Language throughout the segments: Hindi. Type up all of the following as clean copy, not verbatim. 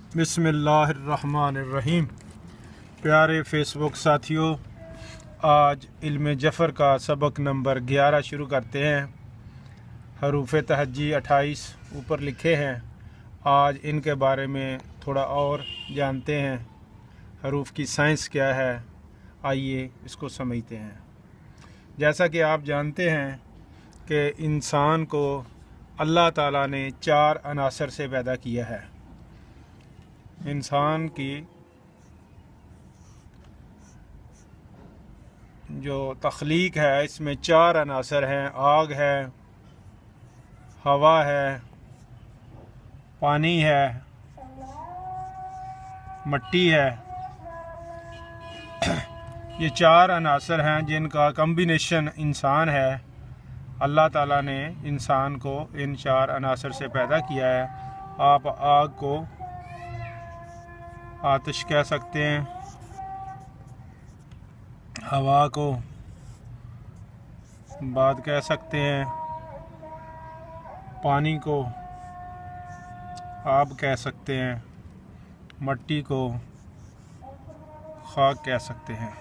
बिस्मिल्लाहिर्रहमानिर्रहीम। प्यारे फ़ेसबुक साथियों, आज इल्म जफ़र का सबक नंबर 11 शुरू करते हैं। हरूफ तहज्जी 28 ऊपर लिखे हैं। आज इनके बारे में थोड़ा और जानते हैं। हरूफ की साइंस क्या है, आइए इसको समझते हैं। जैसा कि आप जानते हैं कि इंसान को अल्लाह ताला ने 4 अनासर से पैदा किया है। इंसान की जो तख्लीक है इसमें 4 अनासर हैं। आग है, हवा है, पानी है, मट्टी है। ये 4 अनासर हैं जिनका कम्बिनेशन इंसान है। अल्लाह ताला ने इंसान को इन 4 अनासर से पैदा किया है। आप आग को आतिश कह सकते हैं, हवा को बात कह सकते हैं, पानी को आब कह सकते हैं, मट्टी को खाक कह सकते हैं।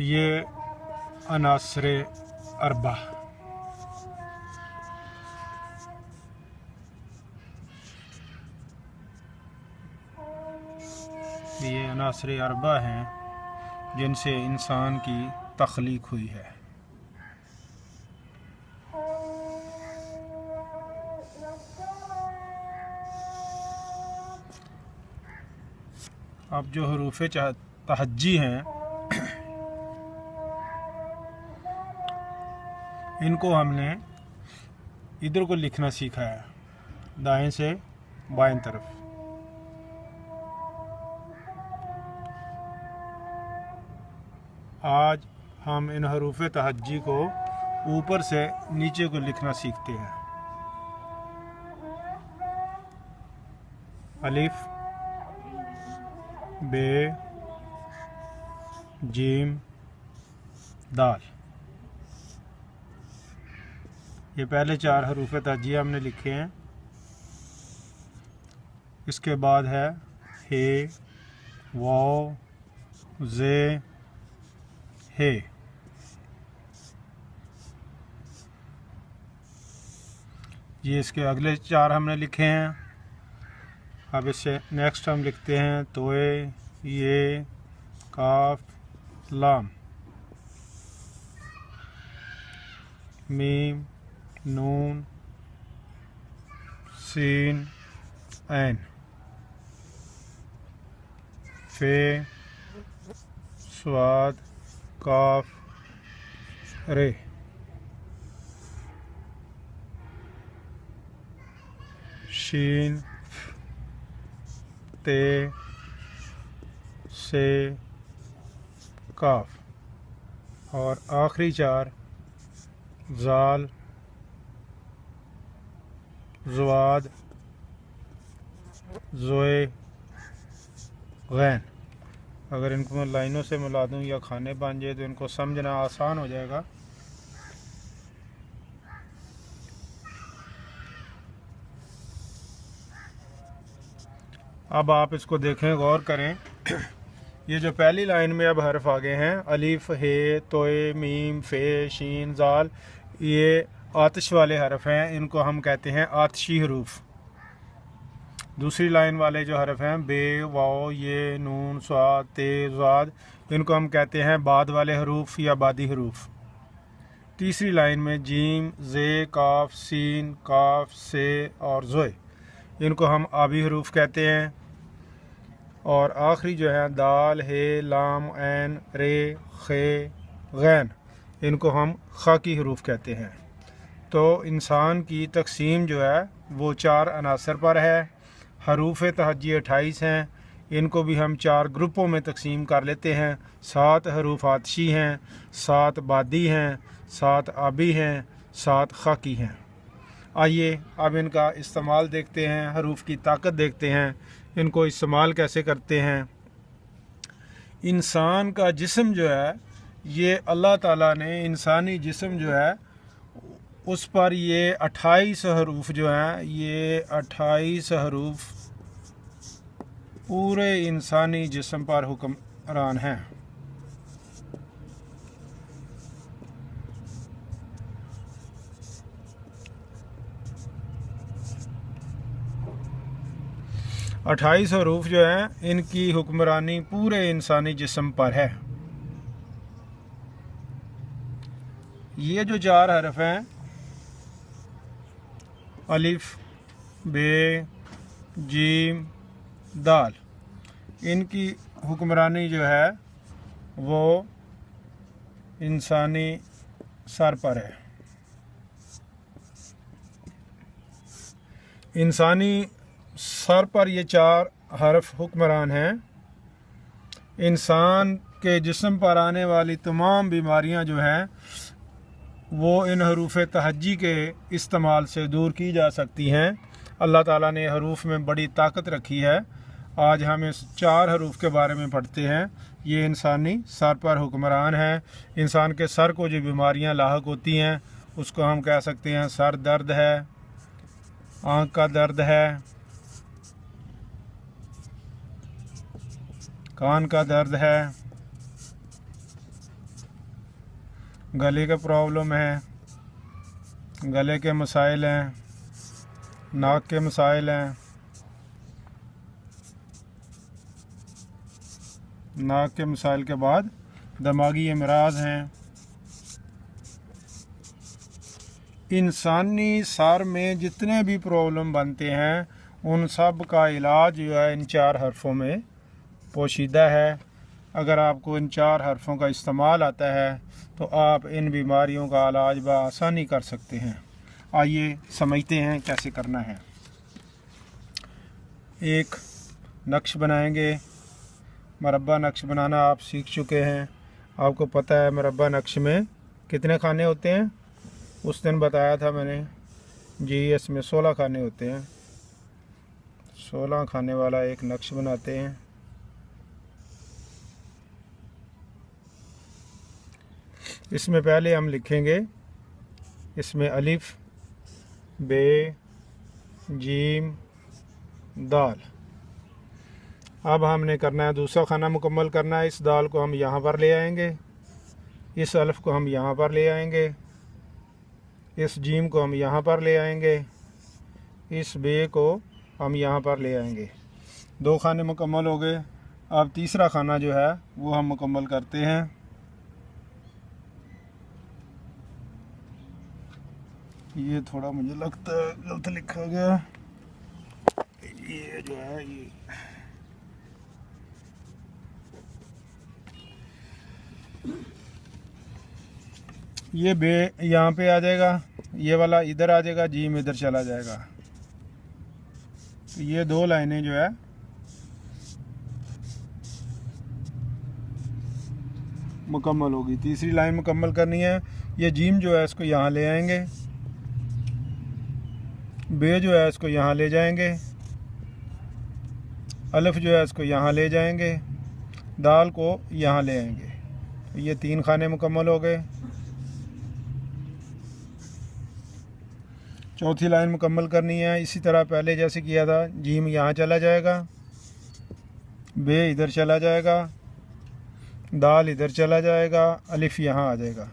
ये अनासरे अरबा, ये अनासरे अरबा हैं जिनसे इंसान की तख्लीक हुई है। अब जो हरूफ तहज्जी हैं इनको हमने इधर को लिखना सीखा है, दाएं से बाएं तरफ। आज हम इन हरूफ तहज्जी को ऊपर से नीचे को लिखना सीखते हैं। अलिफ, बे, जीम, दाल। ये पहले 4 हरूफ तहज्जी हमने लिखे हैं। इसके बाद है हे, वाव, जे, हे। ये इसके अगले 4 हमने लिखे हैं। अब इससे नेक्स्ट हम लिखते हैं तोए, ये, काफ, लाम, मीम, नून, सीन, ऐन, फे, स्वाद, काफ, रे। शीन, ते, से, काफ। और आखिरी 4 जाल, ज़वाद, ज़ोए, गैन। अगर इनको मैं लाइनों से मिला दूँ या खाने बन जाए तो इनको समझना आसान हो जाएगा। अब आप इसको देखें, गौर करें। ये जो पहली लाइन में अब हर्फ आ गए हैं, अलिफ, हे, तोए, मीम, फे, शीन, जाल, ये आतिश वाले हरफ हैं। इनको हम कहते हैं आतिशी हरूफ। दूसरी लाइन वाले जो हरफ हैं, बे, वाव, ये, नून, स्वाद, ते, ज़ाद, इनको हम कहते हैं बाद वाले हरूफ या बादी हरूफ। तीसरी लाइन में जीम, जे, काफ, सीन, काफ, से और ज़ोए, इनको हम आबी हरूफ कहते हैं। और आखिरी जो है दाल, हे, लाम, ऐन, रे, खे, गैन, इनको हम खाकी हरूफ कहते हैं। तो इंसान की तकसीम जो है वो 4 अनासर पर है। हरूफ तहज्जी 28 हैं। इनको भी हम 4 ग्रुपों में तकसीम कर लेते हैं। 7 हरूफ आतिशी हैं, 7 बादी हैं, 7 आबी हैं, 7 खाकी हैं। आइए अब इनका इस्तेमाल देखते हैं, हरूफ की ताकत देखते हैं, इनको इस्तेमाल कैसे करते हैं। इंसान का जिस्म जो है, ये अल्लाह ताला ने इंसानी जिस्म जो है उस पर ये 28 हरूफ जो हैं, ये 28 हरूफ पूरे इंसानी जिस्म पर हुक्मरान हैं। अट्ठाईस हरूफ जो हैं इनकी हुक्मरानी पूरे इंसानी जिस्म पर है। ये जो 4 हरफ हैं, अलिफ, बे, जीम, दाल, इनकी हुक्मरानी जो है वो इंसानी सर पर है। इंसानी सर पर ये 4 हरफ हुक्मरान हैं। इंसान के जिस्म पर आने वाली तमाम बीमारियां जो हैं वो इन हरूफ तहज्जी के इस्तेमाल से दूर की जा सकती हैं। अल्लाह ताला ने हरूफ में बड़ी ताकत रखी है। आज हम इस 4 हरूफ के बारे में पढ़ते हैं। ये इंसानी सर पर हुक्मरान है। इंसान के सर को जो बीमारियां लाहक होती हैं उसको हम कह सकते हैं सर दर्द है, आँख का दर्द है, कान का दर्द है, गले का प्रॉब्लम है, गले के मसाइल हैं, नाक के मसाइल हैं, नाक के मसाइल के बाद दिमागी अमराज हैं। इंसानी सर में जितने भी प्रॉब्लम बनते हैं उन सब का इलाज जो है इन 4 हरफों में पोशीदा है। अगर आपको इन 4 हरफों का इस्तेमाल आता है तो आप इन बीमारियों का इलाज बआसानी कर सकते हैं। आइए समझते हैं कैसे करना है। एक नक्श बनाएंगे। मरबा नक्श बनाना आप सीख चुके हैं। आपको पता है मरबा नक्श में कितने खाने होते हैं। उस दिन बताया था मैंने जी, इसमें 16 खाने होते हैं। 16 खाने वाला एक नक्श बनाते हैं। इसमें पहले हम लिखेंगे, इसमें अलिफ, बे, जीम, दाल। अब हमने करना है दूसरा खाना मुकम्मल करना है। इस दाल को हम यहाँ पर ले आएंगे, इस अलिफ को हम यहाँ पर ले आएंगे, इस जीम को हम यहाँ पर ले आएंगे, इस बे को हम यहाँ पर ले आएंगे। 2 खाने मुकम्मल हो गए। अब तीसरा खाना जो है वो हम मुकम्मल करते हैं। ये थोड़ा मुझे लगता है गलत लिखा गया। ये जो है ये बे यहाँ पे आ जाएगा, ये वाला इधर आ जाएगा, जीम इधर चला जाएगा। तो ये 2 लाइनें जो है मुकम्मल होगी। तीसरी लाइन मुकम्मल करनी है। ये जीम जो है इसको यहाँ ले आएंगे, बे जो है इसको यहाँ ले जाएंगे, अलिफ जो है इसको यहाँ ले जाएंगे, दाल को यहाँ ले आएंगे। तो ये 3 खाने मुकम्मल हो गए। चौथी लाइन मुकम्मल करनी है। इसी तरह पहले जैसे किया था, जीम यहाँ चला जाएगा, बे इधर चला जाएगा, दाल इधर चला जाएगा, अलिफ यहाँ आ जाएगा।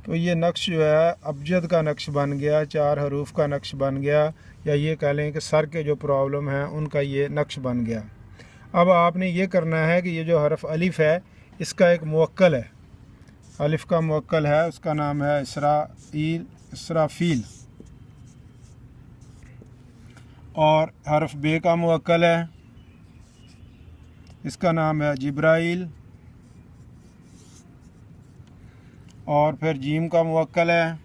तो ये नक्श जो है अबजद का नक्श बन गया, 4 हरूफ का नक्श बन गया, या ये कह लें कि सर के जो प्रॉब्लम है उनका ये नक्श बन गया। अब आपने ये करना है कि ये जो हरफ अलिफ है इसका एक मुवक्कल है। अलिफ का मुवक्कल है, उसका नाम है इसराफील। और हरफ बे का मुवक्कल है, इसका नाम है जिब्राइल। और फिर जीम का मुवक्कल है,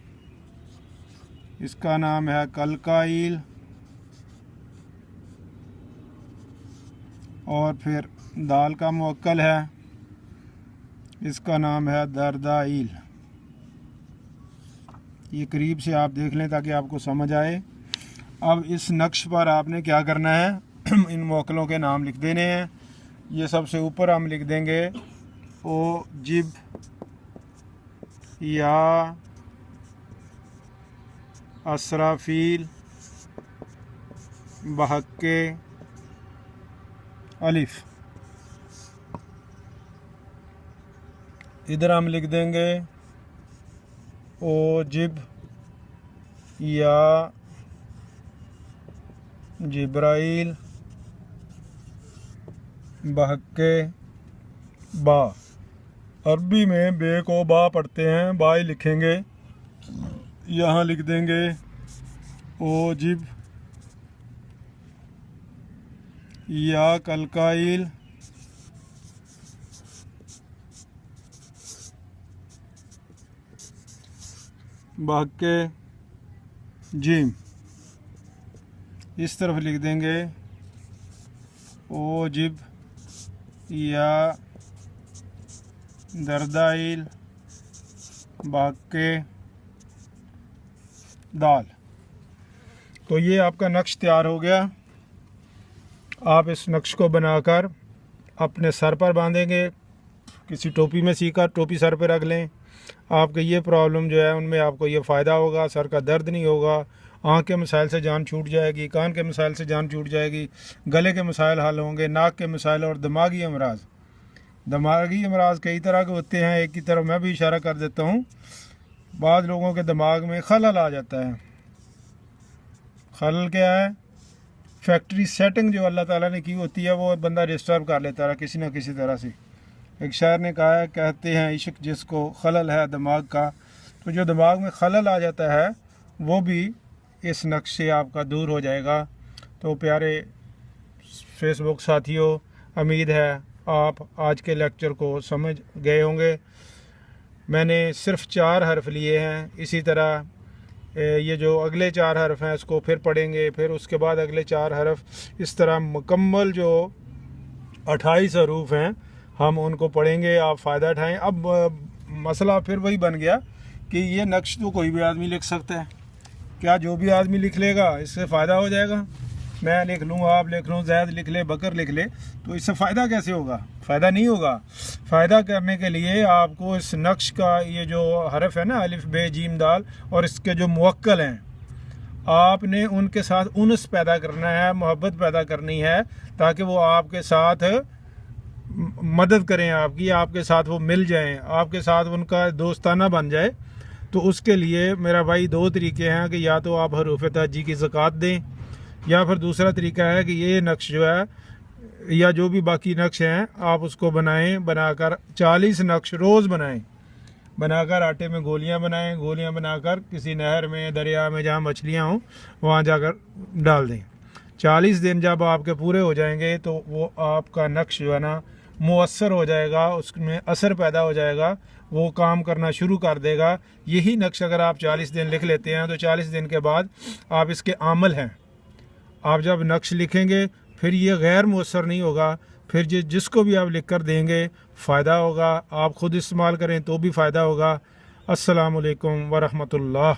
इसका नाम है कलकाइल। और फिर दाल का मुवक्कल है, इसका नाम है दरदाइल। ये करीब से आप देख लें ताकि आपको समझ आए। अब इस नक्श पर आपने क्या करना है, इन मोकलों के नाम लिख देने हैं। ये सबसे ऊपर हम लिख देंगे ओ जिब या असराफील बहक्के अलिफ। इधर हम लिख देंगे ओ जिब या जिब्राइल बहक्के बा। अरबी में बे को बा पढ़ते हैं, बा ही लिखेंगे। यहाँ लिख देंगे ओ जिब या कलकाइल बहक्के जिम। इस तरफ लिख देंगे ओ जिब या दरदाइल बहक्के दाल। तो ये आपका नक्श तैयार हो गया। आप इस नक्श को बनाकर अपने सर पर बांधेंगे, किसी टोपी में सीकर टोपी सर पर रख लें। आपके ये प्रॉब्लम जो है उनमें आपको ये फ़ायदा होगा, सर का दर्द नहीं होगा, आँख के मसाइल से जान छूट जाएगी, कान के मसाइल से जान छूट जाएगी, गले के मसाइल हल होंगे, नाक के मसाइल और दिमागी अमराज। दिमागी अमराज कई तरह के होते हैं, एक की तरफ मैं भी इशारा कर देता हूँ। बाद लोगों के दिमाग में खलल आ जाता है। खलल क्या है? फैक्ट्री सेटिंग जो अल्लाह ताला ने की होती है वो बंदा डिस्टर्ब कर लेता है किसी न किसी तरह से। एक शायर ने कहा है, कहते हैं इश्क जिसको खलल है दिमाग का। तो जो दिमाग में खलल आ जाता है वो भी इस नक्श से आपका दूर हो जाएगा। तो प्यारे फेसबुक साथियों, उम्मीद है आप आज के लेक्चर को समझ गए होंगे। मैंने सिर्फ 4 हर्फ लिए हैं। इसी तरह ये जो अगले 4 हर्फ हैं इसको फिर पढ़ेंगे, फिर उसके बाद अगले 4 हर्फ। इस तरह मुकम्मल जो 28 हरूफ हैं हम उनको पढ़ेंगे, आप फ़ायदा उठाएँ। अब मसला फिर वही बन गया कि ये नक्श तो कोई भी आदमी लिख सकता है। क्या जो भी आदमी लिख लेगा इससे फ़ायदा हो जाएगा? मैं लिख लूँ, आप लिख लूँ, जैद लिख ले, बकर लिख ले, तो इससे फ़ायदा कैसे होगा? फ़ायदा नहीं होगा। फ़ायदा करने के लिए आपको इस नक्श का ये जो हरफ है ना, अलिफ बे जीम दाल, और इसके जो मुवक्कल हैं, आपने उनके साथ उनस पैदा करना है, मोहब्बत पैदा करनी है, ताकि वो आपके साथ मदद करें, आपके साथ वो मिल जाएं, आपके साथ उनका दोस्ताना बन जाए। तो उसके लिए मेरा भाई 2 तरीके हैं कि या तो आप हरूफ ताजी की ज़कात दें, या फिर दूसरा तरीका है कि ये नक्श जो है या जो भी बाकी नक्श हैं आप उसको बनाएं, बनाकर 40 नक्श रोज़ बनाएं, बनाकर आटे में गोलियां बनाएं, गोलियां बनाकर किसी नहर में, दरिया में, जहां मछलियां हों वहां जाकर डाल दें। 40 दिन जब आपके पूरे हो जाएंगे तो वो आपका नक्श जो है ना मुअस्सर हो जाएगा, उसमें असर पैदा हो जाएगा, वो काम करना शुरू कर देगा। यही नक्श अगर आप 40 दिन लिख लेते हैं तो 40 दिन के बाद आप इसके आमल हैं। आप जब नक्श लिखेंगे फिर ये गैर मुअस्सर नहीं होगा, फिर जिसको भी आप लिख कर देंगे फ़ायदा होगा। आप ख़ुद इस्तेमाल करें तो भी फ़ायदा होगा। अस्सलामु अलैकुम व रहमतुल्लाह।